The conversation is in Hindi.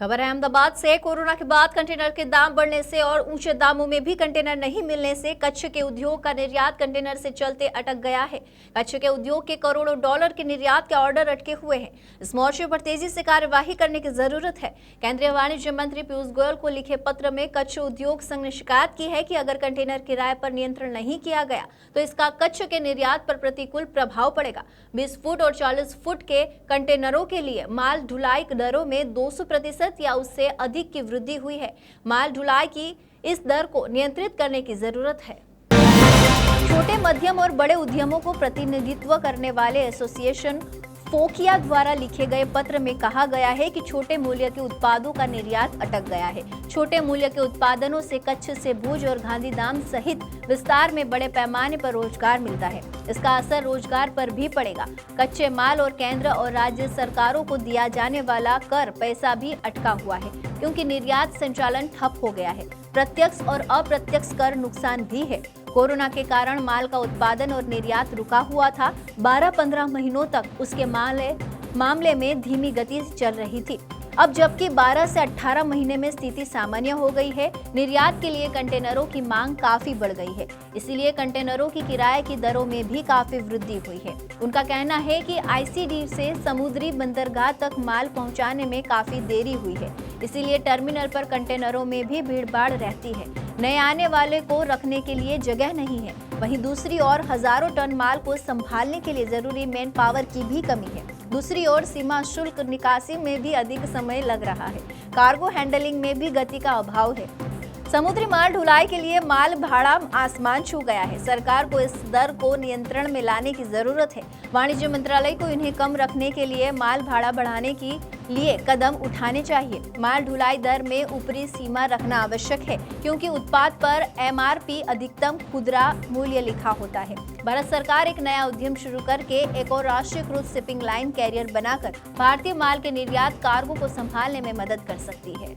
खबर है अहमदाबाद से। कोरोना के बाद कंटेनर के दाम बढ़ने से और ऊंचे दामों में भी कंटेनर नहीं मिलने से कच्छ के उद्योग का निर्यात कंटेनर से चलते अटक गया है। कच्छ के उद्योग के करोड़ों डॉलर के निर्यात के ऑर्डर अटके हुए हैं। इस मोर्चे पर तेजी से कार्यवाही करने की जरूरत है। केंद्रीय वाणिज्य मंत्री पीयूष गोयल को लिखे पत्र में कच्छ उद्योग संघ ने शिकायत की है कि अगर कंटेनर किराए पर नियंत्रण नहीं किया गया तो इसका कच्छ के निर्यात पर प्रतिकूल प्रभाव पड़ेगा। 20 फुट और 40 फुट के कंटेनरों के लिए माल ढुलाई दरों में 200% या उससे अधिक की वृद्धि हुई है। माल ढुलाई की इस दर को नियंत्रित करने की जरूरत है। छोटे, मध्यम और बड़े उद्यमों को प्रतिनिधित्व करने वाले एसोसिएशन फोकिया द्वारा लिखे गए पत्र में कहा गया है कि छोटे मूल्य के उत्पादों का निर्यात अटक गया है। छोटे मूल्य के उत्पादनों से कच्छ से भुज और गांधीधाम सहित विस्तार में बड़े पैमाने पर रोजगार मिलता है। इसका असर रोजगार पर भी पड़ेगा। कच्चे माल और केंद्र और राज्य सरकारों को दिया जाने वाला कर पैसा भी अटका हुआ है क्योंकि निर्यात संचालन ठप हो गया है। प्रत्यक्ष और अप्रत्यक्ष कर नुकसान भी है। कोरोना के कारण माल का उत्पादन और निर्यात रुका हुआ था। 12-15 महीनों तक उसके मामले में धीमी गति चल रही थी। अब जबकि 12 से 18 महीने में स्थिति सामान्य हो गई है। निर्यात के लिए कंटेनरों की मांग काफी बढ़ गई है, इसीलिए कंटेनरों की किराए की दरों में भी काफी वृद्धि हुई है। उनका कहना है कि आईसीडी से समुद्री बंदरगाह तक माल पहुंचाने में काफी देरी हुई है, इसीलिए टर्मिनल पर कंटेनरों में भी भीड़भाड़ रहती है। नए आने वाले को रखने के लिए जगह नहीं है। वहीं दूसरी ओर हजारों टन माल को संभालने के लिए जरूरी मैन पावर की भी कमी है। दूसरी ओर सीमा शुल्क निकासी में भी अधिक समय लग रहा है। कार्गो हैंडलिंग में भी गति का अभाव है। समुद्री माल ढुलाई के लिए माल भाड़ा आसमान छू गया है। सरकार को इस दर को नियंत्रण में लाने की जरूरत है। वाणिज्य मंत्रालय को इन्हें कम रखने के लिए माल भाड़ा बढ़ाने के लिए कदम उठाने चाहिए। माल ढुलाई दर में ऊपरी सीमा रखना आवश्यक है क्योंकि उत्पाद पर एमआरपी अधिकतम खुदरा मूल्य लिखा होता है। भारत सरकार एक नया उद्यम शुरू करके एक और राष्ट्रीयकृत शिपिंग लाइन कैरियर बनाकर भारतीय माल के निर्यात कार्गो को संभालने में मदद कर सकती है।